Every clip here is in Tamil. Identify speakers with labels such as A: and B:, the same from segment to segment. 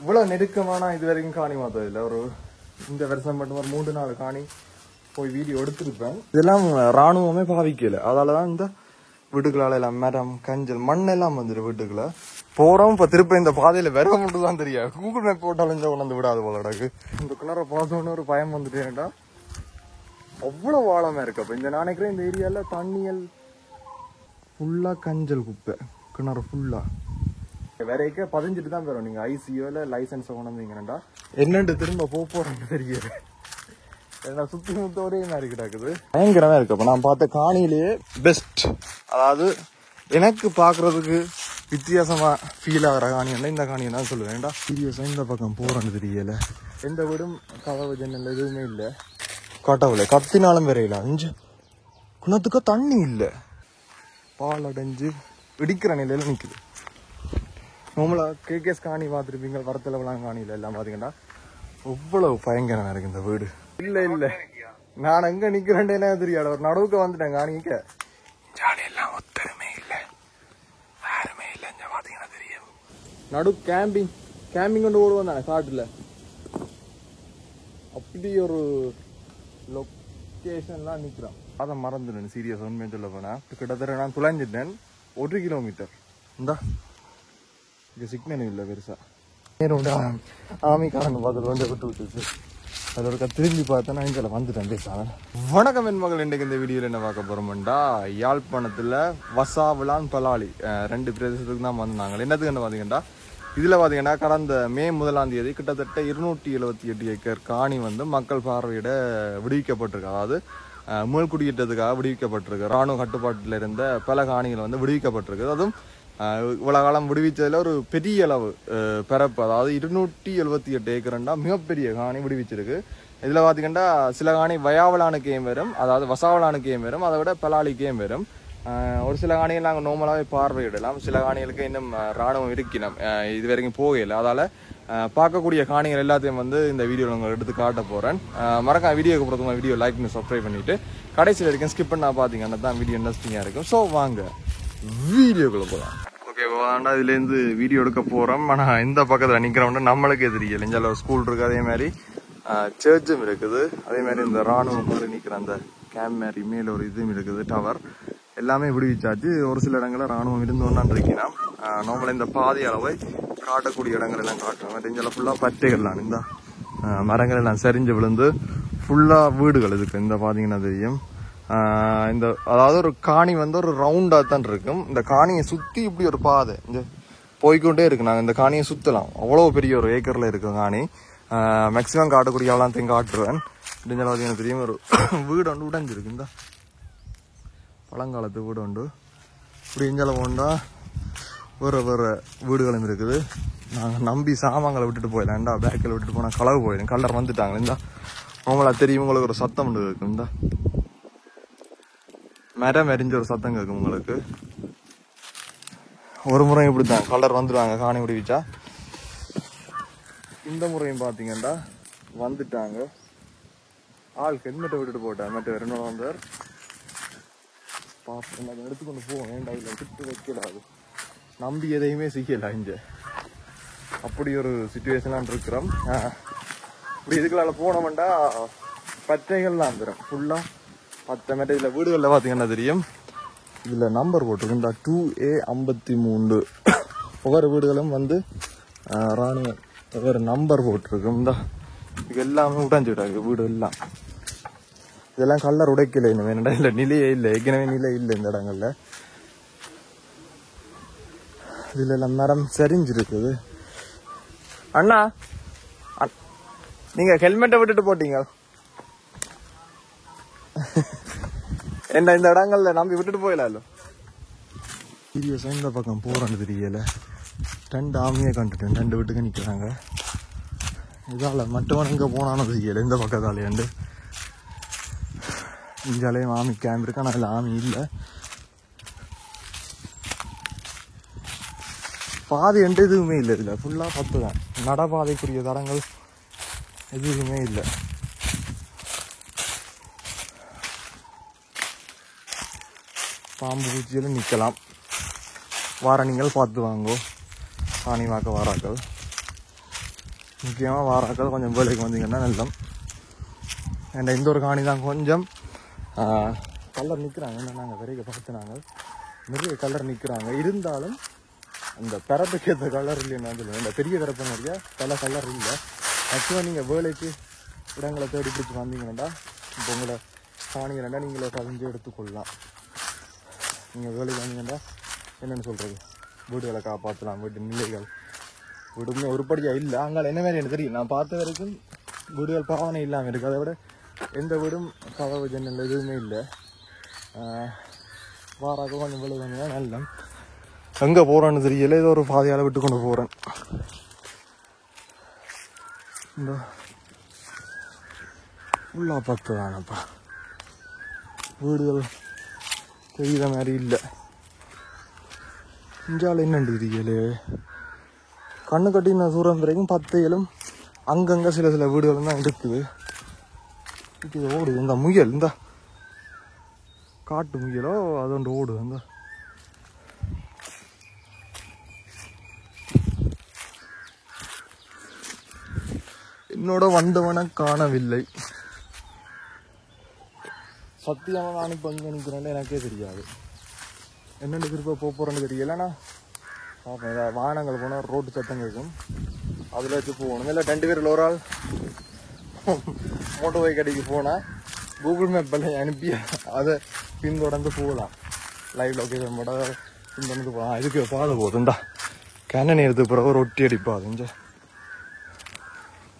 A: இவ்வளவு நெருக்கமான இது வரைக்கும் காணி மாத்தது இல்லை. ஒரு இந்த வருஷம் மட்டும் ஒரு 3-4 காணி போய் வீடியோ எடுத்திருப்பேன். இதெல்லாம் ராணுவமே பாவிக்கல. அதாலதான் இந்த வீட்டுக்குள்ளால எல்லாம் மரம் கஞ்சல் மண் எல்லாம் வந்துரு வீட்டுக்குள்ள போறோம். இப்ப திருப்ப இந்த பாதையில வர மட்டும் தான் தெரியாது. கூகுள் மேப் போட்டாலும் கொண்டு விடாது போல இடக்கு. இந்த கிணற பார்த்தோன்னு ஒரு பயம் வந்துட்டேன்டா. அவ்வளவு ஆழமா இருக்கு. அப்ப இந்த நினைக்கிறேன் இந்த ஏரியால தண்ணியல் ஃபுல்லா கஞ்சல் குப்பை கிணறு ஃபுல்லா வரைக்க பதிஞ்சிட்டு தான் வரும். நீங்க ஐசியோல லைசன்ஸ் கொண்டீங்கன்னா என்னண்டு திரும்ப போறேன்னு தெரியல. சுத்தி முத்த ஒரே மாதிரி கிடக்குது. பயங்கரமா இருக்கு. அப்ப நான் பார்த்த காணியிலேயே பெஸ்ட், அதாவது எனக்கு பாக்குறதுக்கு வித்தியாசமா ஃபீல் ஆகிற காணியா இந்த காணியை தான் சொல்லுவேன். சீரியஸா இந்த பக்கம் போறேன்னு தெரியல. எந்த வீடும் கதவு ஜன்னல் எதுவுமே இல்லை. கட்டவுல கத்தினாலும் வரையில 5 குணத்துக்கு தண்ணி இல்லை. பால் அடைஞ்சு இடிக்கிற நிலையில நிக்குது. நம்மள கேகேஸ் காணி பார்த்துருப்பீங்க, வரத்தளவுலாம் காணியில எல்லாம் பாத்தீங்கன்னா எவ்வளவு பயங்கரமா இருக்கு இந்த வீடு. இல்ல இல்ல நான் எங்க நிக்கிறேன்னு தெரியாது. ஒரு நடுவுக்கு வந்துட்டேன் காணிக்க. ஜாலியெல்லாம் ஒத்தருமே இல்ல, யாருமே இல்ல. இங்க பாத்தீங்கன்னா தெரியும் நடு கேம்பிங் கொண்டு ஓடுவோம் தானே காட்டுல. அப்படி ஒரு லொக்கேஷன்லாம் நிக்கிறோம். அதை மறந்துட்டேன் சீரியஸ். உண்மையை சொல்ல போனா கிட்டத்தட்ட நான் துளைஞ்சிட்டேன் 1 கிலோமீட்டர். இந்தா இங்க சிக்னல் இல்லை பெருசா. ஆமிக்காரங்க பார்த்துட்டு வந்து விட்டு விட்டுச்சு. அது ஒரு திரும்பி பார்த்தா நான் இங்கே வந்துட்டேன் பேசாம. வணக்கம் என் மகள். இன்றைக்கு இந்த வீடியோவில் என்ன பார்க்க போறோம்டா, யாழ்ப்பாணத்தில் வசாவிலான் பலாலி 2 பிரதேசத்துக்கு தான் வந்தாங்க. என்னத்துக்கு என்ன பார்த்தீங்கன்னா, இதில் பார்த்தீங்கன்னா கடந்த மே 1ஆம் தேதி கிட்டத்தட்ட 278 ஏக்கர் காணி வந்து மக்கள் பார்வையிட விடுவிக்கப்பட்டிருக்கு. அதாவது மேல்குடியேற்றத்துக்காக விடுவிக்கப்பட்டிருக்கு. ராணுவ கட்டுப்பாட்டில் இருந்த பல காணிகள் வந்து விடுவிக்கப்பட்டிருக்கு. அதுவும் இவ்வளவு காலம் விடுவிச்சதுல ஒரு பெரிய அளவு பரப்பு, அதாவது 278 ஏக்கர்ண்டா மிகப்பெரிய காணி விடுவிச்சிருக்கு. இதுல பாத்தீங்கன்னா சில காணி வயாவலானுக்கேயும் வரும், அதாவது வசாவலானுக்கேயும் வரும், அதை விட பலாலிக்கேயும் வரும். ஒரு சில காணிகள் நாங்கள் நார்மலாகவே பார்வையிடலாம். சில காணிகளுக்கு இன்னும் ராணுவம் இருக்கணும், இது வரைக்கும் போகல. அதால பார்க்கக்கூடிய காணிகள் எல்லாத்தையும் வந்து இந்த வீடியோவில் உங்களுக்கு எடுத்து காட்ட போறேன். மறக்காம வீடியோக்கு பொறுத்தவரை வீடியோ லைக் பண்ணி சப்ஸ்கிரைப் பண்ணிட்டு கடைசி வரைக்கும் ஸ்கிப் பண்ணா பாத்தீங்கன்னா தான் வீடியோ இன்ட்ரெஸ்டிங்கா இருக்கும். ஸோ வாங்க வீடியோக்குள்ள போகலாம். ஓகே, வேண்டா இதுலேருந்து வீடியோ எடுக்க போறோம். ஆனால் இந்த பக்கத்தில் நிற்கிறோம்னா நம்மளுக்கே தெரியல. இங்கே ஒரு ஸ்கூல் இருக்கு, அதே மாதிரி சர்ச்சும் இருக்குது, அதே மாதிரி இந்த ராணுவம் மாதிரி நிற்கிற அந்த கேம்ப் மாதிரி மேல ஒரு இதுவும் இருக்குது, டவர் எல்லாமே விடுவிச்சாச்சு. ஒரு சில இடங்களில் ராணுவம் இருந்தோன்னு இருக்கீங்கன்னா நம்மள இந்த பாதி அளவை காட்டக்கூடிய இடங்கள் எல்லாம் காட்டுறோம். தெரிஞ்சால ஃபுல்லாக பச்சைகள்லாம் இந்த மரங்கள் எல்லாம் சரிஞ்சு விழுந்து ஃபுல்லாக வீடுகள் இதுக்கு. இந்த பார்த்தீங்கன்னா தெரியும். இந்த அதாவது ஒரு காணி வந்து ஒரு ரவுண்டா தான் இருக்கும். இந்த காணியை சுத்தி இப்படி ஒரு பாதை இந்த போய்கொண்டே இருக்கு. நாங்க இந்த காணியை சுத்தலாம். அவ்வளவு பெரிய ஒரு ஏக்கர்ல இருக்கு காணி. மேக்சிமம் காட்டக்கூடிய எவ்வளோத்தையும் காட்டுருவேன். எனக்கு தெரியும் ஒரு வீடு ஒன்று உடைஞ்சிருக்கு. இந்த பழங்காலத்து வீடு உண்டு. இப்படி இஞ்சால போண்டா வேற வீடுகளும் இருக்குது. நாங்கள் நம்பி சாமான்களை விட்டுட்டு போயிடலாம்டா. பேக்கில் விட்டுட்டு போனால் களவு போயிடும். கலர் வந்துட்டாங்க. இந்த அவங்களா தெரியும். உங்களுக்கு ஒரு சத்தம் உண்டு இருக்கு. இந்த மரம் எரிஞ்ச ஒரு சத்தம் கேட்கும் உங்களுக்கு. ஒரு முறை இப்படித்தான் கலர் வந்துடுவாங்க காணி விடுவிச்சா. இந்த முறையும் பாத்தீங்கன்னா வந்துட்டாங்க. ஆள் ஹெல்மெட்டை விட்டுட்டு போட்டார். மற்ற 2 வந்தார். பார்த்து அதை எடுத்துக்கொண்டு போக வேண்டாம். இல்லை விட்டு வைக்கலாது. நம்பி எதையுமே செய்யல. இங்க அப்படி ஒரு சிச்சுவேஷன்லாம் இருக்கிறோம். இப்படி இதுக்குள்ளால போனோம்டா பச்சைகள்லாம் வந்துடும் ஃபுல்லா 10 மீட்டர். இதில் வீடுகளில் பார்த்தீங்கன்னா தெரியும், இதில் நம்பர் போட்டிருக்கு. இந்த 2A53 ஒவ்வொரு வீடுகளும் வந்து ராணுவ ஒவ்வொரு நம்பர் போட்டிருக்கு. இந்த இது எல்லாமே உடைஞ்சுட்டாங்க வீடு எல்லாம். இதெல்லாம் கலர் உடைக்கல இன்னும் வேணா. இல்லை நிலையே இல்லை, ஏற்கனவே நிலை இல்லை இந்த இடங்கள்ல. இதுல எல்லாம் மரம் சரிஞ்சிருக்குது. அண்ணா நீங்க ஹெல்மெட்டை விட்டுட்டு போட்டீங்க. என்ன இந்த இடங்கள்ல நம்பி விட்டுட்டு போயிடலாம். சீரியஸா இந்த பக்கம் போறேன்னு தெரியல. 2 ஆமியை கண்டுட்டேன். 2 வீட்டுக்கு நிக்கிறாங்க. இதால மட்டும் எங்க போனான்னு தெரியல. இந்த பக்கத்தாலேண்டு இஞ்சாலேயும் ஆமி கேம்ப் இருக்கு. ஆனால் அதில் ஆமி இல்லை. பாதை எண்டு எதுவுமே இல்லை. இதில் ஃபுல்லாக 10 தான். நடபாதைக்குரிய தடங்கள் எதுவுமே இல்லை. பாம்பு பூச்சியில நிற்கலாம். வார நீங்கள் பார்த்து வாங்கோ. காணி வாக்க வாராக்கள். முக்கியமாக வாராக்கள் கொஞ்சம் வேலைக்கு வந்தீங்கன்னா நல்லம். ஏன்னா இந்த ஒரு காணி தான் கொஞ்சம் கலர் நிற்கிறாங்க. என்ன நாங்கள் விரைக பார்த்துனாங்க நிறைய கலர் நிற்கிறாங்க. இருந்தாலும் அந்த பரப்புக்கு ஏற்ற கலர் இல்லைன்னு சொல்லுவேன். இந்த பெரிய பரப்பு நிறைய பல கலர் இல்லை. ஆக்சுவலாக நீங்கள் வேலைக்கு இடங்களை தேடி பிடிச்சி வந்தீங்கன்னா இப்போ உங்களை காணிங்கன்னா நீங்களே பதிஞ்சு எடுத்துக்கொள்ளலாம். நீங்கள் வேலைக்கு வந்தீங்கன்னா என்னென்னு சொல்கிறது, வீடுகளை காப்பாற்றலாம். வீட்டு நிலைகள் வீடுமே ஒருபடியாக இல்லை. அங்கே என்ன மாதிரி எனக்கு தெரியும். நான் பார்த்த வரைக்கும் வீடுகள் பாவனை இல்லாமல் இருக்குது. அதை விட எந்த வீடும் கதவு ஜன்னல் எதுவுமே இல்லை. வாராக கொஞ்சம் வேலை வந்தீங்கன்னா நல்ல. எங்கே போகிறேன்னு தெரியல. ஏதோ ஒரு பாதையால் விட்டு கொண்டு போகிறேன். இந்த ஃபுல்லாக பார்த்து தானப்பா வீடுகள் தெரிகிற மாதிரி இல்லை. இஞ்சால் என்னண்டு தெரியலே. கண்ணு கட்டின தூரம் வரைக்கும் 10 ஏழும் அங்கங்கே சில சில வீடுகள் தான் இருக்குது. இது ஓடுது. இந்த முயல், இந்த காட்டு முயலோ அது ஒன்று ஓடுது. அந்த என்னோட வந்தவனை காணவில்லை. சத்தியமாக நான் இப்போ அங்கே நிற்கிறேன்னு எனக்கே தெரியாது. என்னென்னு திருப்ப போகிறேன்னு தெரியலண்ணா. பார்ப்பேன். வாகனங்கள் போனால் ரோட்டு சத்தம் கேட்கும். அதில் வச்சு போகணும். இல்லை 2 பேரில் ஒரு ஆள் மோட்டர் பைக் கடைக்கு போனால் கூகுள் மேப்பில் அனுப்பி அதை பின்தொடர்ந்து போகலாம். லைவ் லொக்கேஷன் போட பின்தொடர்ந்து போகலாம். இதுக்கு பாதை போகுதுண்டா. கேன நேரத்துக்கு பிறகு ஒரு ஒட்டி அடிப்பாது. இங்கே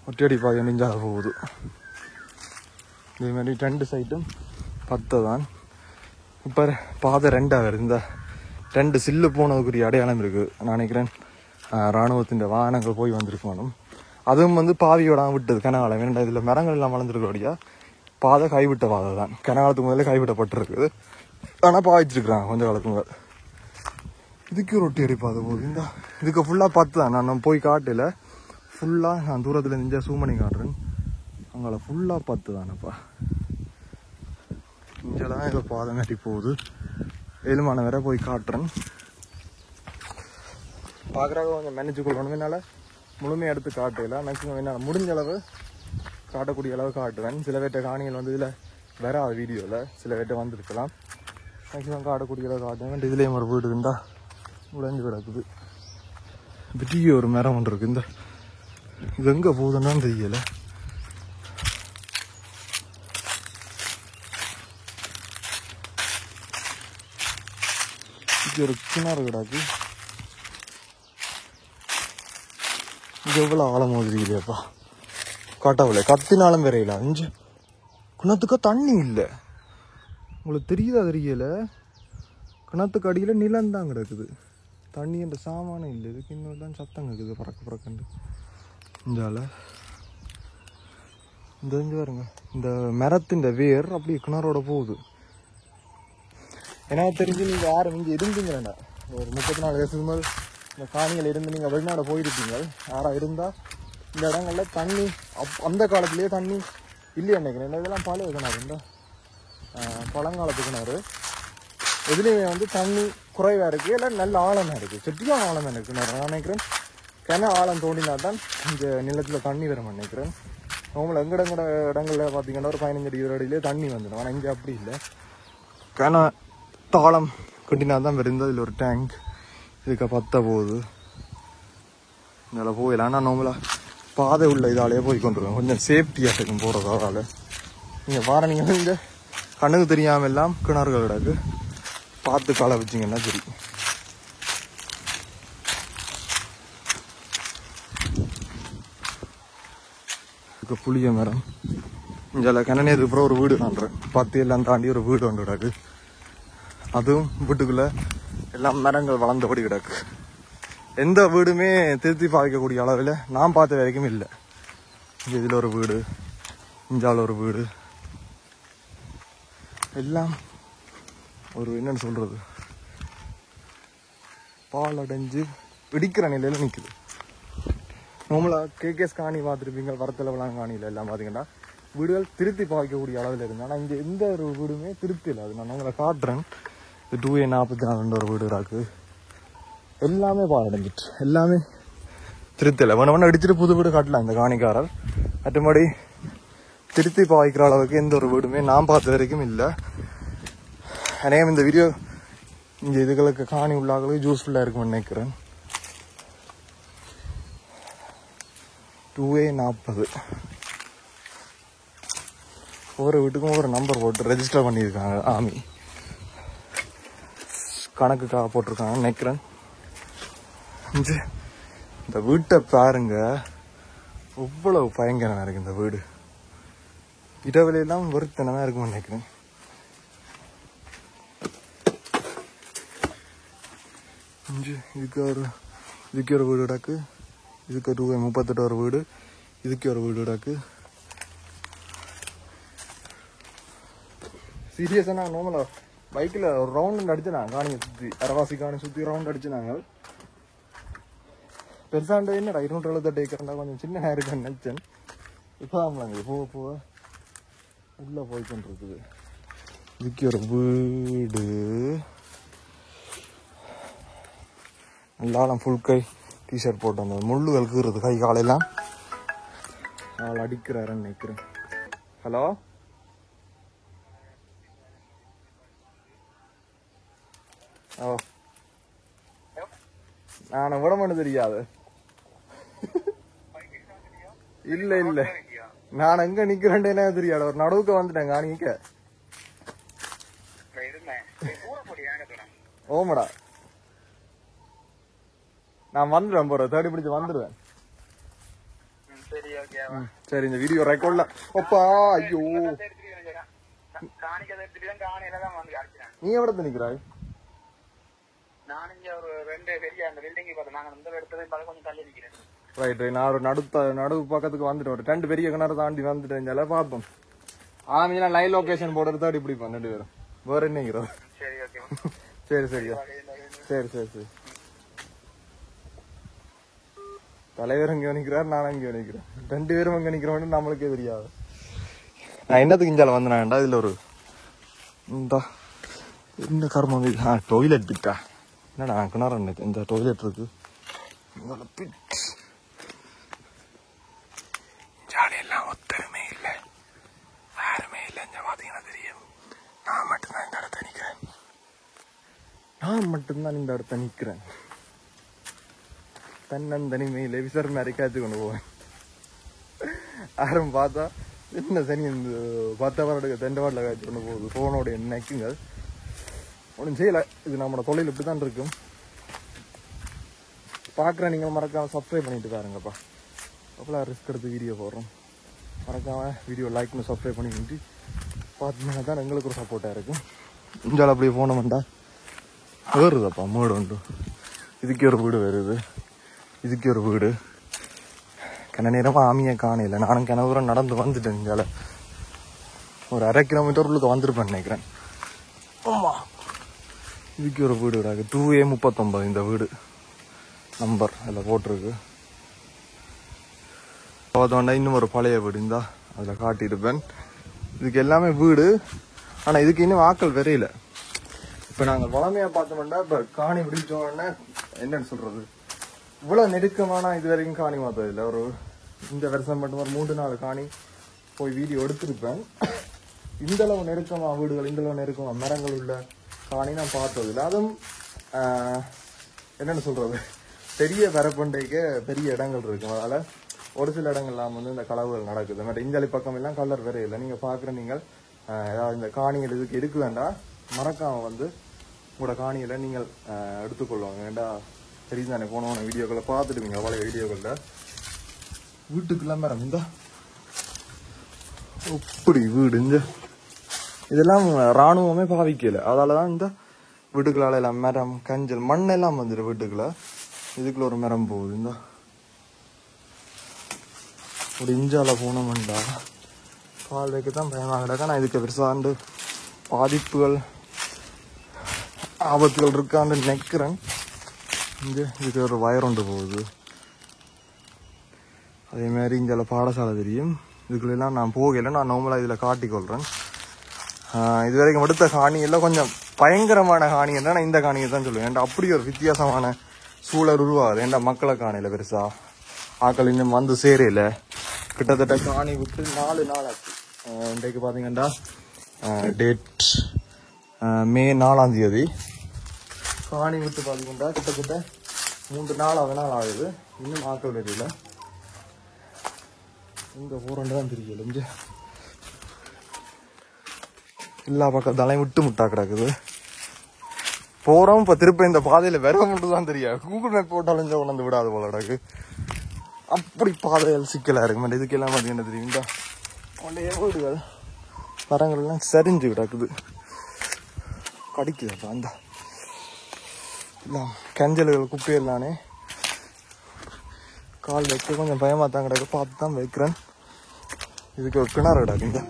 A: ஒட்டி அடிப்பாது நெஞ்சாக போகுது. இதேமாதிரி 2 சைட்டும் 10 தான். இப்போ பாதை 2 வருது. இந்த 2 சில்லு போனதுக்குரிய அடையாளம் இருக்குது. நான் நினைக்கிறேன் இராணுவத்தின் வாகனங்கள் போய் வந்திருக்கணும். அதுவும் பாவியோட விட்டது கனகாலம். ஏன்னா இதில் மரங்கள் எல்லாம் வளர்ந்துருக்கோடியா பாதை கைவிட்ட பாதை தான். கனகாலத்துக்கு முதல்ல கைவிட்டப்பட்டிருக்குது. ஆனால் பாவிச்சிருக்கிறாங்க கொஞ்சம் காலத்துக்கு முதல். இதுக்கு ஒரு ஒட்டி அடிப்பாது போகுது. இந்த இதுக்கு ஃபுல்லாக 10 தான். நான் போய் காட்டல. ஃபுல்லாக நான் தூரத்தில் நிஞ்சா சூம் பண்ணி காட்டுறேன். அங்கே ஃபுல்லாக 10 தானப்பா. இங்கெல்லாம் ஏதோ பாதை மாட்டி போகுது. ஏழுமான வேற போய் காட்டுறேன். பார்க்குறாங்க கொஞ்சம் மேனேஜ் கொள்ளணும். என்னால் முழுமையாக எடுத்து காட்டல. மேக்ஸிமம் என்னால் முடிஞ்ச அளவு காட்டக்கூடிய அளவு காட்டுவேன். சில பேர்ட்ட காணிகள் இதில் வராது வீடியோவில். சில பேர்ட்ட வந்திருக்கலாம். மேக்ஸிமம் காட்டக்கூடிய அளவு காட்டுவேன். இதுலேயும் ஒரு வீடு இருந்தா உடைஞ்சு கிடக்குது. பெரிய ஒரு மரம் ஒன்று இருக்குது. இந்த இது எங்கே போகுதுன்னு தெரியலை. இது ஒரு கிணறு கிடாக்கு. இது எவ்வளோ ஆழமோ தெரியலையாப்பா. காட்டாவில்லை கத்தினாலும் வரையில. அஞ்சு கிணத்துக்கு தண்ணி இல்லை. உங்களுக்கு தெரியுதா தெரியல. கிணத்துக்கு அடியில் நிலந்தான் கிடக்குது. தண்ணி என்ற சாமானம் இல்லை. இதுக்கு இன்னொரு தான் சத்தம் கேட்குது பறக்க பறக்கண்டு. இந்தால இந்த இங்கே பாருங்க. இந்த மரத்தின் வேர் அப்படியே கிணறோட போகுது. எனக்கு தெரிஞ்சு நீங்கள் யாரும் இங்கே இருந்தீங்களா ஒரு 34 வருஷத்துக்கு மேல் இந்த காணிகள் இருந்து நீங்கள் வெளிநாடு போயிருப்பீங்க. யாராக இருந்தால் இந்த இடங்களில் தண்ணி அந்த காலத்துலேயே தண்ணி இல்லையா நினைக்கிறேன். இதெல்லாம் பழைய கிணறு. இந்த பழங்காலத்து கிணறு. எதுலேயுமே தண்ணி குறைவாக இருக்குது. இல்லை நல்ல ஆழமாக இருக்குது. செட்டியான ஆழமாக இருக்குது கிணறு. நான் நினைக்கிறேன் கிணறு ஆழம் தோண்டினா தான் இந்த நிலத்தில் தண்ணி வரும் நினைக்கிறேன். அவங்கள எங்கட இடங்களில் பார்த்தீங்கன்னா ஒரு 15-20 அடியிலே தண்ணி வந்துடும். ஆனால் இங்கே அப்படி இல்லை. கிணறு தாளம் கட்டினா தான் வருது. அதில் ஒரு டேங்க் இதுக்கு 10 போகுது. இதில் போயிடலாம். ஆனால் நார்மலாக பாதை உள்ள இதாலேயே போய் கொண்டுருவேன். கொஞ்சம் சேஃப்டியாக இருக்கும் போகிறதால. நீங்கள் பாரு, நீங்கள் இந்த கண்ணுக்கு தெரியாமல் எல்லாம் கிணறுகள் கிடக்கு. பார்த்து காலை வச்சிங்கன்னா தெரியும். இதுக்கு புளிய மரம். இங்கே கிணநேருக்கு அப்புறம் ஒரு வீடு காண்றேன். 10 எல்லாம் தாண்டி ஒரு வீடு ஒன்று கிடக்கு. அதுவும் வீட்டுக்குள்ளே எல்லாம் மரங்கள் வளர்ந்தபடி கிடக்கு. எந்த வீடுமே திருத்தி பார்க்கக்கூடிய அளவில் நான் பார்த்த வரைக்கும் இல்லை. இதில் ஒரு வீடு, இஞ்சால் ஒரு வீடு, எல்லாம் ஒரு என்னென்னு சொல்கிறது பால் அடைஞ்சு இடிக்கிற நிலையில் நிற்குது. நார்மலாக கேகேஎஸ் காணி பார்த்துருப்பீங்க. வரத்தளவுலாம் காணியில் எல்லாம் பார்த்தீங்கன்னா வீடுகள் திருத்தி பார்க்கக்கூடிய அளவில் இருக்குது. ஆனால் இங்கே எந்த ஒரு வீடுமே திருப்தி இல்லை. அது நான் உங்களை காட்டுறேன். இது 2A44 ஒரு வீடு இருக்குது. எல்லாமே பால் அடைஞ்சிட்டு எல்லாமே திருத்தில வேணும் அடிச்சுட்டு புது வீடு காட்டலாம் இந்த காணிக்காரர். மற்றபடி திருத்தி பாய்க்கிற அளவுக்கு எந்த ஒரு வீடுமே நான் பார்த்த வரைக்கும் இல்லை. அநேகம் இந்த வீடியோ இங்கே இதுகளுக்கு காணி உள்ளாக்களுக்கு யூஸ்ஃபுல்லாக இருக்கும்னு நினைக்கிறேன். 2A40 ஒவ்வொரு வீட்டுக்கும் ஒவ்வொரு நம்பர் போட்டு ரெஜிஸ்டர் பண்ணியிருக்காங்க. ஆமி கணக்குக்காக போட்டிருக்காங்க நினைக்கிறேன். இந்த வீட்டை பாருங்க, எவ்வளவு பயங்கரமா இருக்கு இந்த வீடு. இடவெளியெல்லாம் வெறுத்தனமா இருக்கும்னு நினைக்கிறேன். இதுக்கு ஒரு வீடு கிடக்கு, இதுக்கு 2A38 ஒரு வீடு, இதுக்கு ஒரு வீடு கிடக்கு. சீரியஸா நான் நார்மலா பைக்கில் ஒரு ரவுண்ட் அடிச்சுனாங்க, காணியை சுற்றி அரவாசி காணி சுற்றி ரவுண்ட் அடிச்சுனாங்க. பெருசாண்டு என்னடா 278 ஏக்கர்ண்டா கொஞ்சம் சின்ன இருக்குன்னு நினைச்சேன். இப்போ ஆமாங்க போக போக உள்ள போய்கிட்டு இருக்குது. இதுக்கு ஒரு வீடு நல்லாலாம் ஃபுல் கை டிஷர்ட் போட்டு வந்தது, முள்ளுகள் கீறுது கை காலையெல்லாம். அவள் அடிக்கிறாருன்னு நினைக்கிறேன். ஹலோ, ஓ நான் விட மாட்டேன் தெரியாது. இல்ல இல்ல நான் எங்க நிக்கிறேன்னு தெரியாது. ஒரு நடுவுக்கு வந்துட்டேன் காணிக்க. ஓமடா நான் வந்துடுவேன், போற தேடி பிடிச்சு வந்துடுவேன். சரி இந்த வீடியோ ரெக்கார்ட்ல அப்பா ஐயோ நீ எவ்வளவு நிக்கிறாய்? ரைட் ரைட் நான் ஒரு நடுவு பக்கத்துக்கு வந்துட்டேன். ஒரு 2 பெரிய கிணறு தாண்டி வந்துட்டேன். பாப்போம் ஆமீனா லைவ் லொகேஷன் போடுறது தேடி பிடிப்போம் 2 பேரும். வேற என்னங்கிறோம். சரி சரியா சரி சரி சரி. தலைவர் அங்கே நிற்கிறார், நான் அங்கே நிற்கிறேன். 2 பேரும் அங்கே நிற்கிறோன்னு நம்மளுக்கே தெரியாது. நான் என்னத்துக்கு இஞ்சால வந்தேன்டா, இதுல ஒரு இந்த கர்மம் டொய்லெட் பிட்டா என்னடா கிணறு இந்த டொய்லெட் இருக்கு. ஜாலியெல்லாம் ஒத்தருமே இல்லை, யாருமே இல்லை. இங்க பாத்தீங்கன்னா தெரியும், நான் மட்டும்தான் இந்த இடத்த நிக்கிறேன். தன்னந்தனிமையில விசர் மாதிரி காய்ச்சி கொண்டு போவேன். யாரும் பார்த்தா என்ன சனி இந்த 10 வருடத்துக்கு தெண்டவாட்டில் காய்ச்சி கொண்டு போகுது ஃபோனோடைய நெக்குங்க. ஒன்றும் செய்யலை, இது நம்மளோட தொழில் இப்படி தான் இருக்கும். பார்க்குறேன், நீங்கள் மறக்காமல் சப்ஸ்கிரைப் பண்ணிட்டு பாருங்கப்பா. அப்போலாம் ரிஸ்க் எடுத்து வீடியோ போடுறோம். மறக்காமல் வீடியோ லைக் பண்ணி சப்ஸ்கிரைப் பண்ணிக்கிட்டு பார்த்தீங்கன்னா தான் எங்களுக்கு ஒரு சப்போர்ட்டாக இருக்கும். இஞ்சால் அப்படியே போனோம்டா வருதுப்பா மேடு உண்டு. இதுக்கு ஒரு வீடு வருது, இதுக்கு ஒரு வீடு. கிண நேரமாக ஆமியை காணையில் நானும் கிணவுரம் நடந்து வந்துட்டேன். இஞ்சால ஒரு 1/2 கிலோமீட்டர் உள்ளுக்கு வந்திருப்பேன் நினைக்கிறேன். ஆமாம், இதுக்கு ஒரு வீடு விடாது. 2A39 இந்த வீடு நம்பர் அதில் போட்டிருக்கு. பார்த்தோன்னா இன்னும் ஒரு பழைய வீடு இருந்தா அதில் காட்டியிருப்பேன். இதுக்கு எல்லாமே வீடு, ஆனால் இதுக்கு இன்னும் ஆக்கள் வரையில. இப்போ நாங்கள் வளமையாக பார்த்தோம்னா இப்போ காணி பிடிச்சோன்னா என்னன்னு சொல்கிறது, இவ்வளோ நெருக்கமான இது வரைக்கும் காணி மாற்றது இல்லை. ஒரு இந்த வருஷம் மட்டும் ஒரு 3-4 காணி போய் வீடியோ எடுத்திருப்பேன். இந்தளவு நெருக்கமாக வீடுகள், இந்தளவு நெருக்கமாக மரங்கள் உள்ள காணி நான் பார்த்தது இல்லை. அதுவும் என்னென்னு சொல்கிறது, பெரிய பரப்பண்டைக்கு பெரிய இடங்கள் இருக்கும். அதனால் ஒரு சில இடங்கள்லாம் வந்து இந்த களவுகள் நடக்குது. மற்ற இஞ்சாலி பக்கம் எல்லாம் கலர் வேற இல்லை. நீங்கள் பார்க்குற நீங்கள் ஏதாவது இந்த காணிகள் இதுக்கு எடுக்க வேண்டாம், மறக்காமல் வந்து உங்களோட காணிகளை நீங்கள் எடுத்துக்கொள்ளுவாங்க. ஏண்டா தெரியும் தானே, போனவன வீடியோக்களை பார்த்துடுவீங்க. பழைய வீடியோக்களில் வீட்டுக்கெல்லாம் மரம் இந்த இப்படி வீடு இந்த இதெல்லாம் இராணுவமே பாவிக்கல. அதால தான் இந்த வீட்டுக்குள்ளால எல்லாம் மரம் கஞ்சல் மண்ணெல்லாம் வந்துடும் வீட்டுக்குள்ள. இதுக்குள்ள ஒரு மரம் போகுது. இந்த ஒரு இஞ்சால போனோம்டா கால் வைக்க தான் பயமாக கிடக்கா. நான் இதுக்கு பெருசாண்டு பாதிப்புகள் ஆபத்துகள் இருக்கான்னு நினைக்கிறேன். இங்கே இதுக்கு ஒரு வயர் ஒன்று போகுது. அதே மாதிரி இங்கே பாடசாலை தெரியும். இதுக்குள்ளெல்லாம் நான் போகலை, நான் நார்மலாக இதில் காட்டிக்கொள்கிறேன். இது வரைக்கும் எடுத்த காணியெல்லாம் கொஞ்சம் பயங்கரமான காணியெல்லாம் நான் இந்த காணியை தான் சொல்லுவேன். ஏன்டா அப்படி ஒரு வித்தியாசமான சூழல் உருவாகுது. ஏன்டா மக்களை காணையில் பெருசாக ஆக்கள் இன்னும் வந்து சேரையில் கிட்டத்தட்ட காணி விட்டு 4 நாள் ஆச்சு. இன்றைக்கு பார்த்தீங்கன்னா டேட் மே 4ஆம் தேதி. காணி விட்டு பார்த்தீங்கன்னா கிட்டத்தட்ட 3 நாள் ஆகுது. இன்னும் ஆக்கள் தெரியல. இங்கே போகிறோன்னு தான் தெரியல. இங்கே எல்லா பக்கம் தலை விட்டு முட்டா கிடக்குது. போகிறோம் இப்போ திருப்ப இந்த பாதையில் விரவ மட்டும் தான் தெரியாது. கூகுள் மேப் போட்டாலும் கொண்டு விடாது போல கிடக்கு. அப்படி பாதைகள் சிக்கலாக இருக்கு. இதுக்கெல்லாம் பார்த்தீங்கன்னா தெரியுங்களா பழைய வீடுகள் மரங்கள்லாம் சரிஞ்சு கிடக்குது. கடிக்குது அந்த எல்லாம் கஞ்சல்கள் குப்பையெல்லானே கால் வைக்க கொஞ்சம் பயமாக தான் கிடக்கு. பார்த்து தான் வைக்கிறேன். இதுக்கு ஒரு கிணறு கிடக்குங்க.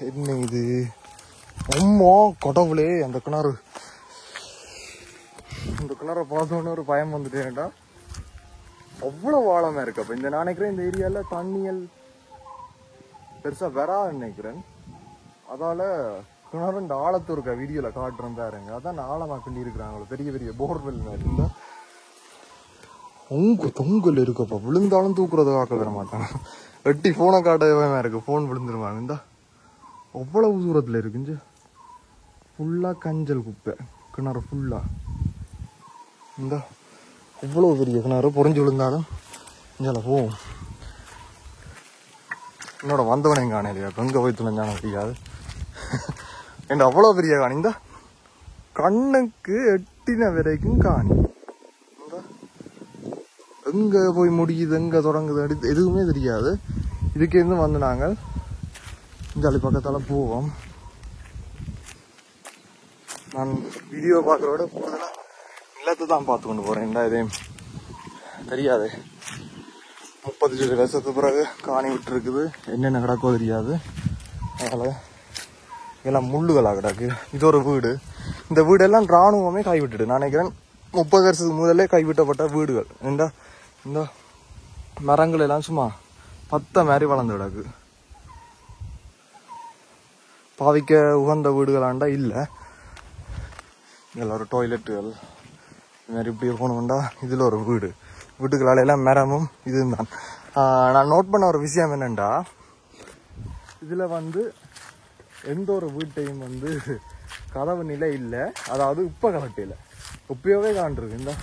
A: என்ன இது அம்மா கடவுளே! அந்த கிணறு பார்த்தோன்னு ஒரு பயம் வந்துட்டேன்டா. அவ்வளோ ஆழமா இருக்கு. அப்போ நான் நினைக்கிறேன் இந்த ஏரியாவில் தண்ணியல் பெருசா வராது நினைக்கிறேன். அதால கிணறு இந்த ஆழத்து இருக்க வீடியோல காட்டுறேன் பாருங்க. அதான் ஆழமா பண்ணி இருக்கிறாங்களோ பெரிய பெரிய போர்வெல் மாதிரி இருந்தா தொங்கல் இருக்குப்பா. விழுந்தாலும் தூக்குறத காக்க வர மாட்டாங்க. வெட்டி போனை காட்டவே இருக்கு. போன் விழுந்துருவாங்க. இந்த அவ்வளவு தூரத்துல இருக்குஞ்சு ஃபுல்லா கஞ்சல் குப்பை கிணறு ஃபுல்லா. இந்த இவ்வளவு பெரிய கிணறு பொறிஞ்சு விழுந்தாலும் இங்கே போவோம். என்னோட வந்தவனையும் காணலையா? எங்க போய் துணைஞ்சான தெரியாது. என் அவ்வளவு பெரிய காணி. இந்த கண்ணுக்கு எட்டின வரைக்கும் காணி. எங்க போய் முடியுது எங்க தொடங்குது எதுவுமே தெரியாது. இதுக்கேருந்து வந்து நாங்கள் ஜாலி பக்கத்தால போவோம். நான் வீடியோ பார்க்கறோட கூடுதலா நிலத்தை தான் பார்த்து கொண்டு போறேன். இதையும் தெரியாது. 37 வருஷத்துக்கு பிறகு காணி விட்டு இருக்குது. என்னென்ன கிடக்கோ தெரியாது. அதனால எல்லாம் முள்ளுகளா கிடக்கு. இது ஒரு வீடு. இந்த வீடெல்லாம் இராணுவமே கைவிட்டுடு. நான் நினைக்கிறேன் 30 வருஷத்துக்கு முதலே கைவிட்டப்பட்ட வீடுகள். இந்த மரங்கள் எல்லாம் சும்மா பத்த மாதிரி வளர்ந்து கிடக்கு. பாவிக்க உகந்த வீடுகளாண்டா இல்லை. இதில் ஒரு டாய்லெட்டுகள் இது மாதிரி இப்படி இருக்கணும்டா. இதில் ஒரு வீட்டுகளால் எல்லாம் மரமும் இதுதான். நான் நோட் பண்ண ஒரு விஷயம் என்னென்னா, இதில் எந்த ஒரு வீட்டையும் கதவு நிலை இல்லை. அதாவது உப்பை கலட்டையில் உப்பையவே காண்டிருக்கு. இந்த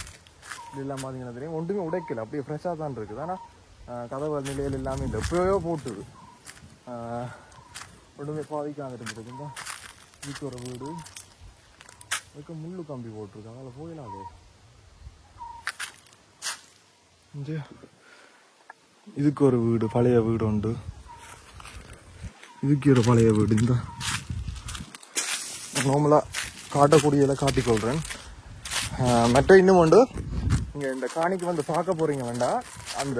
A: இதெல்லாம் பார்த்தீங்கன்னா தெரியும் ஒன்றுமே உடைக்கல. அப்படியே ஃப்ரெஷ்ஷாக தான் இருக்குது. ஆனால் கதவு நிலையில் எல்லாமே இல்லை. உப்பையவே போட்டுது. ஒன்றுமே பாதிக்காம இருந்துருக்கு. இந்த இதுக்கு ஒரு வீடு அதுக்கு முள்ளு கம்பி போட்டிருக்கு. அதில் போயிடாது. இதுக்கு ஒரு வீடு பழைய வீடு உண்டு. இதுக்கு ஒரு பழைய வீடு. இந்த நார்மலாக காட்டக்கூடியதை காட்டிக்கொள்கிறேன். மற்ற இன்னும் உண்டு. நீங்கள் இந்த காணிக்கு பார்க்க போகிறீங்க வேண்டாம். அந்த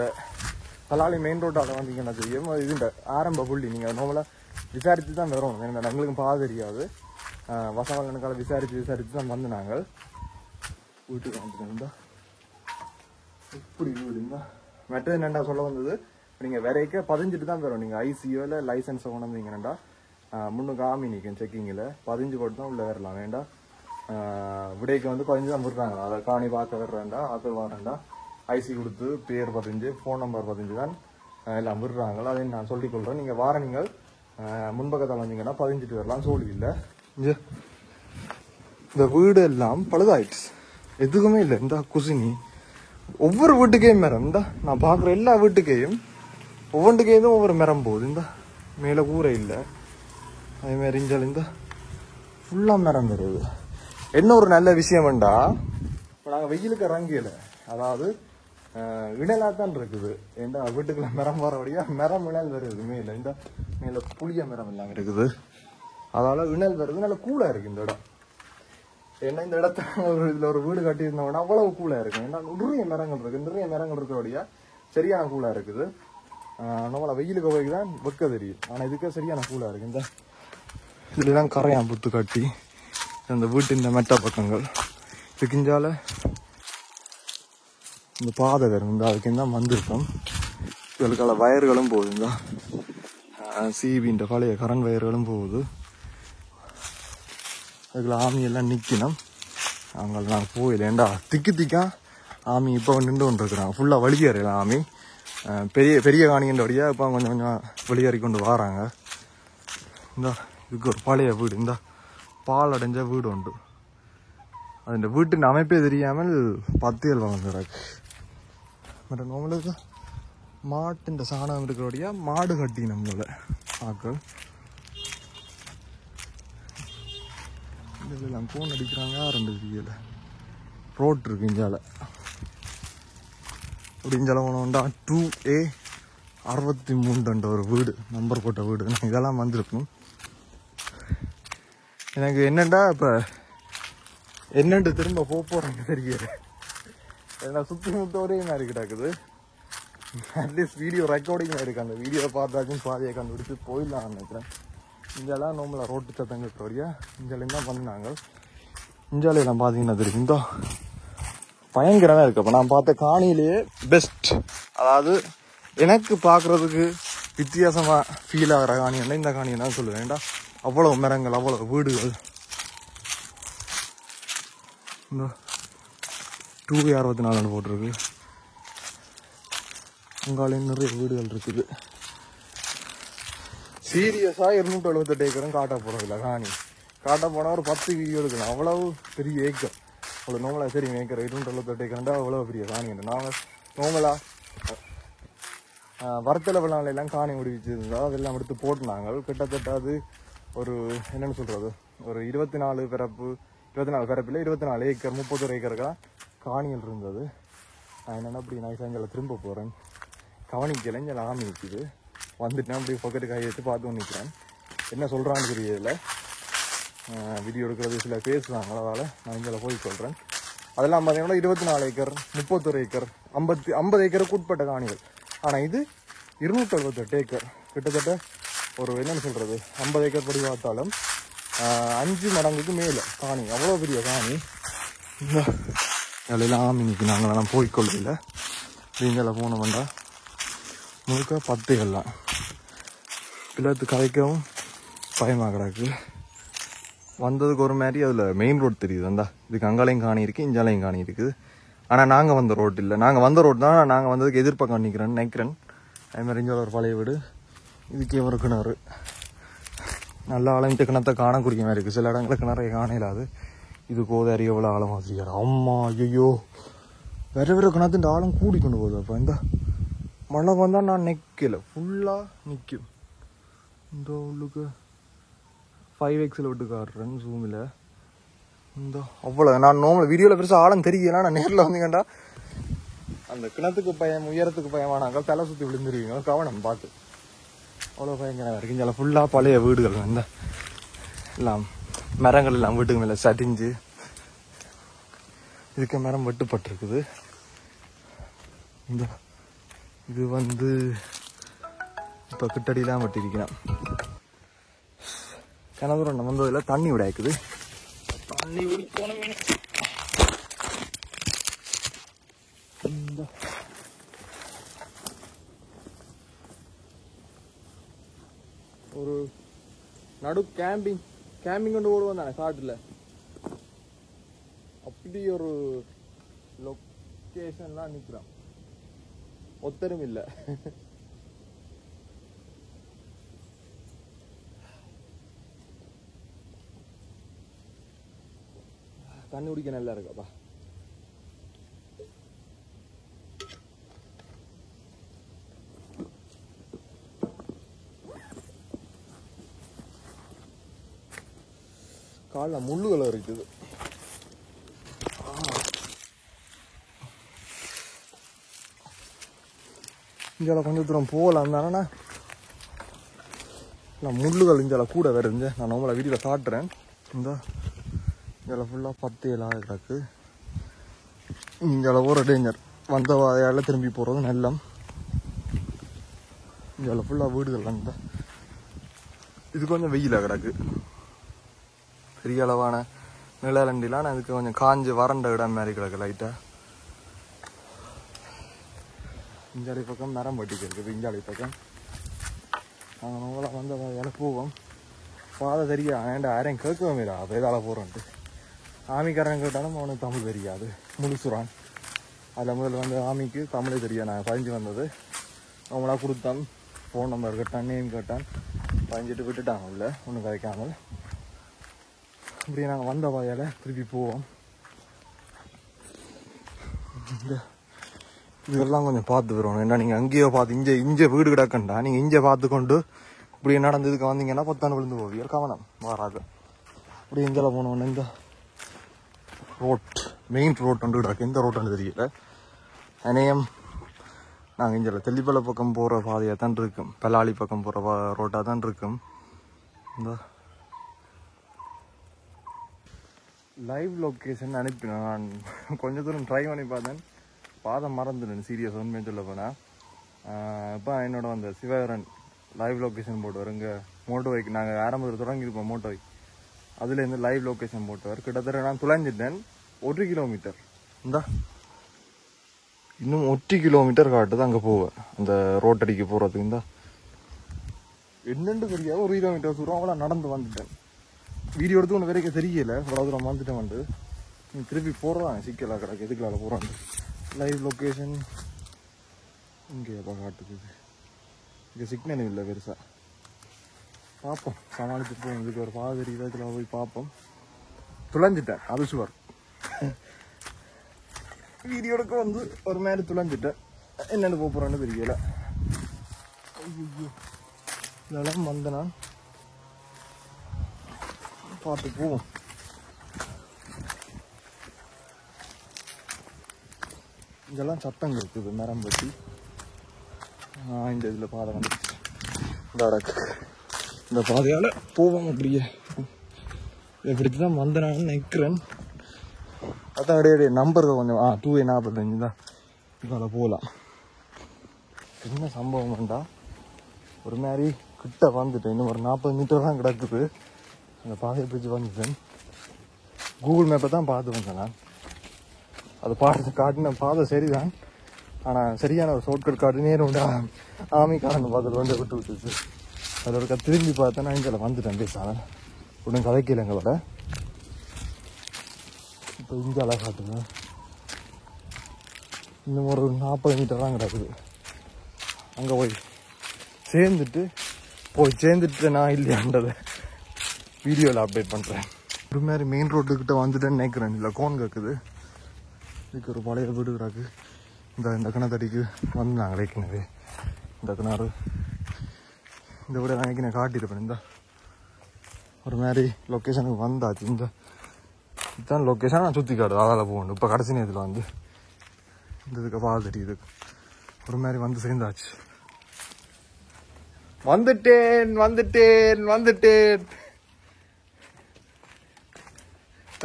A: பலாலி மெயின் ரோட்டால் வந்தீங்கன்னா தெரியும். இது இந்த ஆரம்ப புள்ளி. நீங்கள் நார்மலாக விசாரித்து தான் வரணும். ஏன்னா எங்களுக்கும் பாதை தெரியாது. வசவாளனுக்கால விசாரித்து தான் வந்து நாங்கள் வீட்டுக்கு வந்துட்டோம். இப்படி வீடுங்க. மற்றது என்னென்னா சொல்ல வந்தது, நீங்கள் வரைக்க பதிஞ்சிட்டு தான் வரும். நீங்கள் ஐசியோ இல்லை லைசன்ஸை கொண்டு வந்தீங்கன்னா முன்னுக்கு ஆமி நிற்கும் செக்கிங்கில் 15 போட்டு தான் உள்ளே வரலாம். வேண்டாம் விடைக்கு 15 தான் விடுறாங்க. அதை காணி பார்க்க வர்றேன்டா ஆக்கள் வரேன்டா ஐசி கொடுத்து பேர் 15 ஃபோன் நம்பர் 15 தான் எல்லாம் விடுறாங்க. அதையும் நான் சொல்லிக்கொள்கிறேன். நீங்கள் வார நீங்கள் முன்பக்கத்தில் வந்தீங்கன்னா 15 வரலாம். சோழி இல்லை. இந்த வீடு எல்லாம் பழுதாயிடுச்சு. எதுக்குமே இல்லை. இந்த குசினி ஒவ்வொரு வீட்டுக்கையும் மரம். இந்த நான் பார்க்குற எல்லா வீட்டுக்கையும் ஒவ்வொன்றுக்கையும் ஒவ்வொரு மரம் போகுது. இந்த மேலே கூரை இல்லை. அதேமாதிரி இஞ்சால் இந்த ஃபுல்லாக மரம் வருது. என்ன ஒரு நல்ல விஷயம் வேண்டா, இப்போ நாங்கள் வெயிலுக்கு இறங்கல. அதாவது இணலாக தான் இருக்குது. ஏண்டா வீட்டுக்குள்ள மரம் வரபடியா மரம் இணல் வருது. மேலே இந்த மேலே புளிய மரம் எல்லாம் இருக்குது. அதால் இணல் வருது. நல்ல கூலாக இருக்குது இந்த இடம். ஏன்னா இந்த இடத்த இதில் ஒரு வீடு கட்டியிருந்தோம்னா அவ்வளவு கூலாக இருக்கும். ஏன்னா நிறைய மரங்கள் இருக்குது. நிறைய மரங்கள் இருக்கிறபடியா சரியான கூலாக இருக்குது. நம்மளை வெயிலுக்கு போய்க்கு தான் வெக்க தெரியும். ஆனால் இதுக்கே சரியான கூலாக இருக்குது. இந்த இதுலாம் கரையான் புத்து கட்டி இந்த வீட்டின் மெட்ட பக்கங்கள் இதுக்கிஞ்சால இந்த பாதை வரும். இந்த அதுக்கு தான் வந்திருக்கோம். இதுக்கால வயர்களும் போகுது. இந்த சிபின்ற பழைய கரண்ட் வயர்களும் போகுது. அதுக்குள்ள ஆமியெல்லாம் நிற்கணும். அங்கே நாங்கள் போயிடல. ஏண்டா திக்கா ஆமி இப்போ நின்று கொண்டு இருக்கிறாங்க. ஃபுல்லாக வெளியேறலாம் ஆமி. பெரிய பெரிய காணின்ற வழியாக இப்போ கொஞ்சம் கொஞ்சம் வெளியேறி கொண்டு வராங்க. இந்த இதுக்கு ஒரு பழைய வீடு, இந்த பால் அடைஞ்ச வீடு உண்டு. அந்த வீட்டின் அமைப்பே தெரியாமல் 10 வளர்ந்துறாக்கு. பட் நம்மளுக்கு மாட்டு சாணம் இருக்கிறபடியா மாடு கட்டி நம்மள ஆக்கள் இதெல்லாம் போன் அடிக்கிறாங்க. 2 வீதியில் ரோட் இருக்கு இஞ்சால. அப்படி இஞ்சால போனோம்டா 2A 63 ஒரு வீடு, நம்பர் போட்ட வீடு. இதெல்லாம் வந்திருக்கணும். எனக்கு என்னண்டா இப்போ என்னண்டு திரும்ப போகிறேன்னு தெரியல. ஏன்னா சுற்றி முத்த ஒரே மாதிரி கிடக்குது. அட்லீஸ்ட் வீடியோ ரெக்கார்டிங் இருக்குது. அந்த வீடியோவை பார்த்தாச்சும் பாதியை கண்டுபிடிச்சி போயிடலாம்னு நினைக்கிறேன். இங்கெல்லாம் நோம்பல ரோட்டு சத்தம் இருக்கிறபடியா இஞ்சாலையும் தான் பண்ணாங்க. இஞ்சாலையெல்லாம் பார்த்தீங்கன்னா தெரியும், இந்த பயங்கரமாக இருக்கு. அப்போ நான் பார்த்த காணியிலேயே பெஸ்ட், அதாவது எனக்கு பார்க்குறதுக்கு வித்தியாசமாக ஃபீல் ஆகிற காணின்னா இந்த காணியை தான் சொல்லுவேன். ஏன்டா அவ்வளோ மரங்கள், அவ்வளோ வீடுகள். இந்த 264 போட்டிருக்கு. உங்களாலேயும் நிறைய வீடுகள் இருக்குது. சீரியஸாக 278 ஏக்கரும் காட்ட போகிறதில்ல. காணி காட்ட போனால் ஒரு 10 வீடியோ எடுக்கலாம். அவ்வளவு பெரிய ஏக்கர். அவ்வளோ நோமலாக சரி ஏக்கர் 278 ஏக்கர்ண்டா அவ்வளோ பெரிய காணி. நாங்கள் நோமலாக வரத்தலை விழாலாம் காணி முடிவிச்சிருந்தோம். அதெல்லாம் எடுத்து போட்டுனாங்க. கிட்டத்தட்ட அது ஒரு என்னென்னு சொல்கிறது, ஒரு 24 பிறப்பில் 24 ஏக்கர் 31 ஏக்கருக்கெல்லாம் காணிகள் இருந்தது. நான் என்னென்னா அப்படி நான் சாயங்காலம் திரும்ப போகிறேன். கவனிக்கலை, இங்கே ஆமி நிற்கிது. வந்துட்டேன் அப்படி பக்கெட்டு கை வச்சு பார்த்து நிற்கிறேன். என்ன சொல்கிறான்னு தெரியல. வீடியோ எடுக்கிறது சில பேசுகிறாங்க, அதனால் நான் இங்கே போய் சொல்கிறேன். அதெல்லாம் பார்த்தீங்கன்னா 24 ஏக்கர் 31 ஏக்கர் 50 ஏக்கருக்கு உட்பட்ட காணிகள். ஆனால் இது 278 ஏக்கர். கிட்டத்தட்ட ஒரு என்னென்னு சொல்கிறது, 50 ஏக்கர் படி பார்த்தாலும் 5 மடங்குக்கு மேலே காணி. அவ்வளோ பெரிய காணி. இலையெல்லாம் ஆமி நிற்கி நாங்களெல்லாம் போய்க்கொள்ளையில் நீங்கள போனோம்டா முழுக்க 10 எல்லாம் பிள்ளைத்து கதைக்கவும் பயமாக கிடக்கு. வந்ததுக்கு ஒரு மாதிரி அதில் மெயின் ரோடு தெரியுது. அந்த இதுக்கு அங்காலையும் காணி இருக்குது, இஞ்சாலையும் காணி இருக்குது. ஆனால் நாங்கள் வந்த ரோடு இல்லை. நாங்கள் வந்த ரோடு தான். நாங்கள் வந்ததுக்கு எதிர்ப்பக்கம் நினைக்கிறேன். அதுமாதிரி இஞ்சால ஒரு பழைய வீடு, இதுக்கே ஒரு கிணறு. நல்லா ஆழமிட்ட கிணத்தை காணக்கூடிய மாதிரி இருக்குது. சில இடங்களுக்கு கிணறைய காண இல்லாது. இது கோதாரி எவ்வளோ ஆழமாக தெரியாது. அம்மா ஐயோ, வேற கிணத்துன்ற ஆழம் கூடி கொண்டு போகுது. அப்போ இந்த மழை வந்தால் நான் நிற்கல, ஃபுல்லாக நிற்கும். இந்த உள்ளுக்கு 5Xல் விட்டு காட்டுறேன் ஜூமில். இந்த அவ்வளோ நான் நார்மல் வீடியோவில் பெருசாக ஆழம் தெரியல. நான் நேரில் வந்தீங்கண்டா அந்த கிணத்துக்கு பயம், உயரத்துக்கு பயமானாங்க, தலை சுற்றி விழுந்துருவீங்க. கவனம் பார்த்து. அவ்வளோ பயங்கரமாக இருக்குது. இங்கே ஃபுல்லாக பழைய வீடுகள். இந்த எல்லாம் மரங்கள் எல்லாம் வீட்டுக்கு மேலே சட்டிஞ்சு இதுக்கு மரம் வெட்டுப்பட்டிருக்குது. இந்த இது இப்போ கிட்டடிலாம் வெட்டிருக்கிறான். கிணறு நம்ம வந்ததில் தண்ணி விடாக்குது. தண்ணி குடிக்கணும். ஒரு நடு கேம்பிங் கொண்டு ஓடுவோம் தானே காட்டுல. அப்படி ஒரு லொக்கேஷன்லாம் நிற்கிறான். ஒத்தரும் இல்லை. தண்ணி குடிக்க நல்லா இருக்காப்பா. காலில் முள்ளுகளை இருக்குது. இஞ்சால கொஞ்சம் தூரம் போகலாம் தானே. நான் முள்ளுகள் இஞ்சால கூட வருது. நான் நம்மளை வீடியோவில் காட்டுறேன். இந்த இதில் ஃபுல்லாக 10 இலாக கிடக்கு. இங்கே ஒரு டேஞ்சர். வந்த வாதையால் திரும்பி போகிறது நெல்லம். இங்கே ஃபுல்லாக வீடுகள் அந்த இது கொஞ்சம் வெயிலாக கிடக்கு. பெரிய அளவான நிழலண்டிலாம் நான் இதுக்கு கொஞ்சம் காஞ்சு வறண்ட இடம் மாதிரி கிடக்கு லைட்டாக. இஞ்சாலி பக்கம் மரம் வெட்டிக்கு இருக்குது. இஞ்சாலி பக்கம் நாங்கள் நம்மளாம் வந்த வாதையால் போவோம். பாதை தெரியா ஏன்டா யாரையும் கேட்கவும் இல்லை. அப்போ எதால் போகிறோன்ட்டு ஆமிக்காரன் கேட்டாலும் அவனுக்கு தமிழ் தெரியாது, முழுசுறான். அதில் முதல்ல வந்து ஆமிக்கு தமிழே தெரியும். நான் பதிஞ்சு வந்தது அவங்களா கொடுத்தான். ஃபோன் நம்பர் கேட்டான், நேம் கேட்டான், பதிஞ்சிட்டு விட்டுட்டாங்க உள்ள ஒன்றும் கிடைக்காமல். இப்படியே நாங்கள் வந்த வாயால் திருப்பி போவோம். இதெல்லாம் கொஞ்சம் பார்த்து வருவோம். ஏன்னா நீங்கள் அங்கேயோ பார்த்து இங்கே வீடு கிடக்கண்டா, நீங்கள் இங்கே பார்த்து கொண்டு இப்படி நடந்ததுக்கு வந்தீங்கன்னா பத்தாண்டு விழுந்து போவீங்க. கவனம் வராது. இப்படி எங்கெல்லாம் போனோன்னு இந்த ரோட் மெயின் ரோட் ஒன்று கிடக்கு. எந்த ரோட்டுன்னு தெரியல. அநேகம் நாங்கள் இங்கே தெல்லிப்பளை பக்கம் போகிற பாதையாக தான் இருக்கும். பலாளி பக்கம் போகிற ரோட்டாக தான் இருக்கும். இந்த லைவ் லொக்கேஷன் அனுப்பினேன். நான் கொஞ்சம் தூரம் ட்ரை பண்ணி பார்த்தேன். பாதை மறந்துட்டேன். சீரியஸ் உண்மையை சொல்ல போனால் இப்போ என்னோட வந்த சிவகரன் லைவ் லொக்கேஷன் போட்டுவார். இங்கே மோட்டோவைக்கு நாங்கள் ஆரம்பத்தில் தொடங்கியிருப்போம். மோட்டோவை அதுலேருந்து லைவ் லொக்கேஷன் போட்டுவார். கிட்டத்தட்ட நான் துளைஞ்சிட்டேன். 1 கிலோமீட்டர் இந்தா இன்னும் 1 கிலோமீட்டர் காட்டுது அங்கே போவேன். அந்த ரோட்டடிக்கு போகிறதுக்கு இந்த என்னென்று தெரியாது. 1 கிலோமீட்டர் தூரம் அவ்வளோ நடந்து வந்துட்டேன். வீடியோ எடுத்து ஒன்று வரைக்கும் தெரியல. அவ்வளோ தூரம் வந்துட்டேன். வந்து திருப்பி போடுறாங்க. சிக்கலாக கிடக்கு. எதுக்குலால போகிறாங்க. லைவ் லொக்கேஷன் இங்கே எப்போ காட்டுது. இங்கே சிக்னல் இல்லை பெருசாக. பார்ப்போம், சமாளித்து போவோம். இதுக்கு ஒரு பாதிரி இதில் போய் பார்ப்போம். துளைஞ்சிட்டேன், அது சுவர். வீடியோடுக்கு வந்து ஒரு மாதிரி துளைஞ்சிட்டேன். என்னென்னு போகிறேன்னு தெரியல. இதெல்லாம் வந்து நான் பார்த்து போவோம். இதெல்லாம் சத்தம் இருக்குது. மரம் பற்றி இந்த இதில் பாதை வந்துடுச்சு. இந்த பாதையால் போவோம். அப்படியே இப்படி தான் வந்து நான் நிற்கிறேன். அதான் அப்படியே நம்பர் கொஞ்சம் 245 தான். இதில் போகலாம். என்ன சம்பவம் வேண்டாம். ஒரு மாதிரி கிட்ட வந்துட்டேன். இன்னும் ஒரு 40 மீட்டர் தான் கிடக்குது. அந்த பாதையை பிடிச்சி வந்துட்டேன். கூகுள் மேப்பை தான் பார்த்து வந்தேன் நான். அது பாட்டு காட்டின பாதை சரிதான். ஆனால் சரியான ஒரு ஷார்ட்கட் காட்டு நேரம் உண்டு. ஆமிக்காரன் பார்த்துட்டு வந்து விட்டு விட்டுச்சு. அதில் ஒரு திரும்பி பார்த்தேன்னா இங்கே வந்துட்டேன். பேசாம ஒன்றும் கதைக்கல எங்களோட. இப்போ இங்கே அழகாக காட்டுங்க. இன்னும் ஒரு 40 மீட்டர் தான் கிடக்குது. அங்கே போய் சேர்ந்துட்டு நான் இல்லையான்றதை வீடியோவில் அப்டேட் பண்ணுறேன். ஒரு மாதிரி மெயின் ரோட்டுக்கிட்ட வந்துட்டேன்னு நினைக்கிறேன். இல்லை கோன் கேட்குது. இதுக்கு ஒரு பழைய வீடு கிடக்கு. இந்த கிணத்தடிக்கு வந்து நாங்கள் வைக்கினது. இந்த கிணறு இந்த வீடை நான் காட்டியிருப்பேன். இந்த ஒரு மாதிரி லொக்கேஷனுக்கு வந்தாச்சு. இதுதான் லொக்கேஷன். நான் சுற்றி காடு அதால் போகணும். இப்போ கடைசி நேரத்தில் வந்து இந்த இதுக்கு பால் தெரியுது. ஒரு மாதிரி வந்து சேர்ந்தாச்சு. வந்துட்டேன்.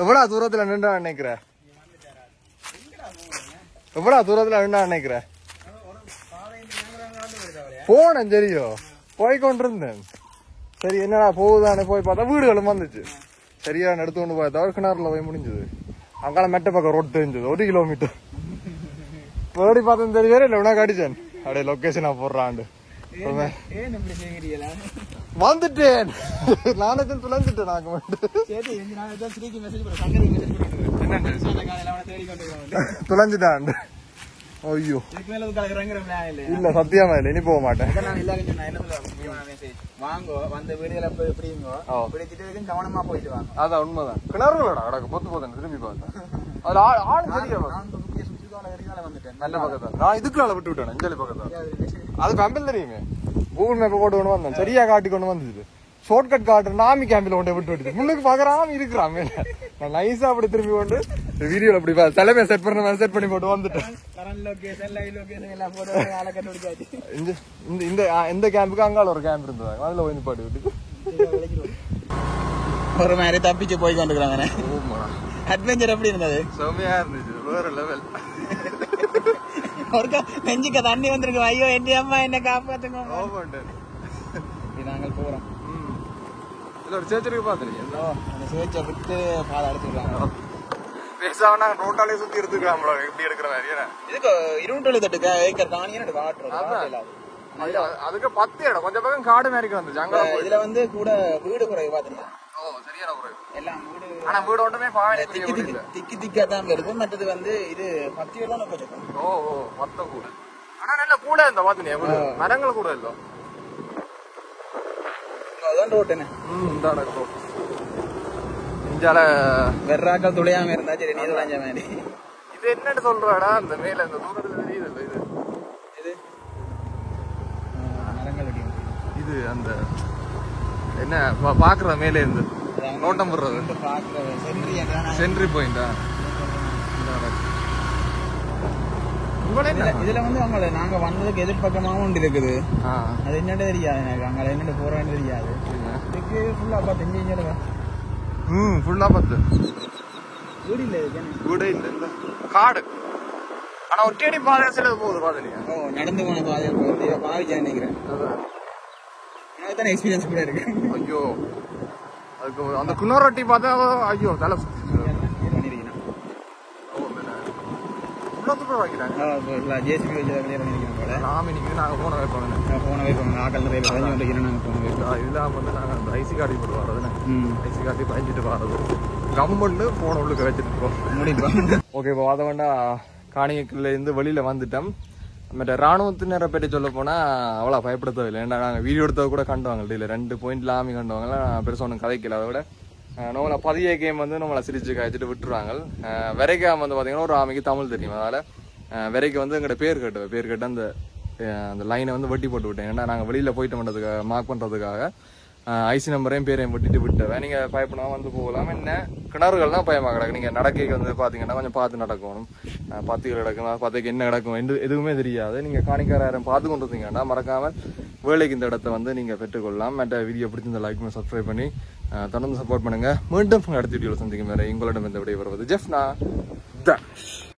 A: எவ்வளோ தூரத்தில் நின்றா நினைக்கிற? எவ்வளோ தூரத்தில் நின்றா நினைக்கிற? போனேன் சரியோ, போய்கொண்டிருந்தேன். சரி என்னடா போகுதானே போய் பார்த்தா வீடுகளும் வந்துச்சு. சரியா எடுத்து கொண்டு போய் தவிர கிணறுல போய் முடிஞ்சது. அங்கால மெட்ட பக்கம் ரோட் தெரிஞ்சது. 1 கிலோமீட்டர் ஓடி பார்த்தேன். தெரியவே இல்லை. உனக்கு அடிச்சேன். அப்படியே லொக்கேஷனா போடுறாண்டு வந்துட்டேன். நானே துளைஞ்சிட்டேன். நாங்க துளைஞ்சிட்டான். ஐயோ இல்ல சத்தியமா இல்லை. இனி போக மாட்டேன்.
B: கவனமா போயிட்டு வாங்க.
A: அதான் உண்மைதான். கிணறுகளா கிடக்கு. பொத்து திரும்பி பார்த்தேன். அது ஆள் நல்ல பக்கத்தான். நான் இதுக்குள்ள விட்டு விட்டேன். அஞ்சலி பக்கத்தான். அது கம்பில் தெரியுமே. கூகுள் மேப்பை போட்டு கொண்டு வந்தேன். சரியா காட்டி கொண்டு வந்துச்சு. ஷார்ட்கட் காட்டுறேன். ஆமி கேம்பில் கொண்டு விட்டு விட்டு முன்னுக்கு பாக்குறாம இருக்கிறான். நான் நைஸா அப்படி திரும்பி கொண்டு வீடியோல அப்படி தலைமையை செட் பண்ணி போட்டு வந்துட்டேன். இந்த கேம்புக்கு அங்கால ஒரு கேம்ப் இருந்தது. அதுல போய் பாட்டு விட்டு
B: ஒரு மாதிரி தப்பிச்சு போய் கொண்டுக்கிறாங்க. அட்வென்ச்சர் எப்படி இருந்தது?
A: செம்மையா இருந்துச்சு. வேற லெவல்.
B: நெஞ்சுக்க தண்ணி வந்திருக்கு. ஐயோ என் அம்மா என்ன காப்பாத்துங்க. நாங்கள் போறோம்.
A: ஒரு சேர்ச்சிருக்கு பாத்துருக்கீங்க.
B: சேர்ச்சை விட்டு பாதை அடிச்சுருக்காங்க.
A: பேசாம ரோட்டாலே சுத்தி எடுத்துக்கிறாங்களோ எப்படி எடுக்கிற மாதிரி.
B: இதுக்கு 270 ஏக்கர் காணின்னு காட்டுறோம். அதுக்கு
A: 10 இடம் கொஞ்சம் பக்கம் காடு மாதிரி வந்துச்சு. அங்க
B: இதுல வந்து கூட வீடு குறைவு பாத்தீங்கன்னா.
A: சரியான
B: எல்லாம் வீடு
A: ஆனா வீடு ஒன்றுமே பாவனை
B: திக்கி திக்கா தான் வருது. மற்றது வந்து இது 10 ரூபா தான் கொஞ்சம்.
A: ஓ மொத்தம் கூட. ஆனா நல்ல கூட இந்த பாத்துனியா மரங்கள் கூட இல்ல.
B: அதான் ரோட்டுன்னு.
A: இந்த ரோட் இஞ்சால
B: வெர்ராக்கள் துளையாம இருந்தா சரி நீ துளைஞ்ச மாதிரி.
A: இது என்னன்னு சொல்றாடா அந்த மேல இந்த தூரத்துல தெரியுது இது
B: இது மரங்கள் அடி
A: இது அந்த என்ன பாக்குற மேலே இருந்து நோட்டம் போடுறது சென்ட்ரி பாயிண்டா.
B: இதுல வந்து அவங்கள நாங்க வந்ததுக்கு எதிர்பக்கமாவும் ஒன்று இருக்குது. அது என்னன்னு தெரியாது எனக்கு. அங்க என்னன்னு போறேன்னு தெரியாது. இதுக்கு ஃபுல்லா பார்த்து இங்க
A: ஃபுல்லா பார்த்து
B: வீடு இல்ல
A: வீடே இல்ல இல்ல காடு. ஆனா ஒட்டேடி பாதை சில போகுது பாதனியா.
B: ஓ நடந்து போன பாதை போகுது. பாவிச்சா நினைக்கிறேன். எனக்கு தானே எக்ஸ்பீரியன்ஸ் கூட இருக்கு. ஐயோ
A: அதுக்கு அந்த குன்னோரொட்டி பார்த்தா ஐயோ தலை
B: ஜேசிபி வச்சு நினைக்கிறேன் போல.
A: நாங்க போன வைப்போம்
B: போன வைப்போம் ஆக்கள் நிறைய பதினஞ்சு வரைக்கும் நாங்க போன வைப்போம்.
A: இதெல்லாம் வந்து நாங்க அந்த ஐசி காட்டி போட்டு வர்றதுன்னு ஐசி காட்டி பயஞ்சிட்டு வர்றது கம்பண்டு போன உள்ளுக்கு வச்சுட்டு இருக்கோம் முடிப்போம். ஓகே இப்போ அதை வேண்டா காணியக்குள்ள இருந்து வெளியில வந்துட்டோம். மற்ற ராணுவத்தினரை பற்றி சொல்ல போனா அவ்வளோ பயப்படுத்தவில்லை. ஏன்னா நாங்கள் வீடியோ எடுத்தது கூட கண்டுவாங்க இல்லை 2 பாயிண்ட் லாமி கண்டுவாங்க. பெருசாக ஒன்றும் கதைக்கல. அதை விட நம்மளை பதிய கேம் வந்து நம்மளை சிரிச்சு காய்ச்சிட்டு விட்டுருவாங்க. விரைக்காம வந்து பார்த்தீங்கன்னா ஒரு ஆமைக்கு தமிழ் தெரியும். அதனால விரைக்கு வந்து எங்கள்கிட்ட பேர் கேட்டு அந்த லைனை வந்து வெட்டி போட்டு விட்டேன். ஏன்னா நாங்கள் வெளியில் போயிட்டு பண்ணுறதுக்காக மார்க் பண்ணுறதுக்காக ஐசி நம்பரையும் பேரையும் விட்டுட்டு விட்டுவேன். நீங்கள் பயப்படாம வந்து போகலாம். என்ன கிணறுகள் தான் பயமாக கிடக்கு. நீங்கள் நடக்கைக்கு வந்து பார்த்தீங்கன்னா கொஞ்சம் பார்த்து நடக்கணும். பத்துகள் கிடக்கும் பத்துக்கு என்ன கிடக்கும் எதுவுமே தெரியாது. நீங்கள் காணிக்காரம் பார்த்து கொண்டு இருந்தீங்கன்னா மறக்காமல் வேலைக்கு இந்த இடத்த வந்து நீங்கள் பெற்றுக்கொள்ளலாம். மற்ற வீடியோ பிடிச்சிருந்த லைக் பண்ணி சப்ஸ்கிரைப் பண்ணி தொடர்ந்து சப்போர்ட் பண்ணுங்க. மீண்டும் அடுத்த வீடியோவில் சந்திக்கும் வரை உங்களிடம் இந்த விடை வருவது ஜெஃப்னா.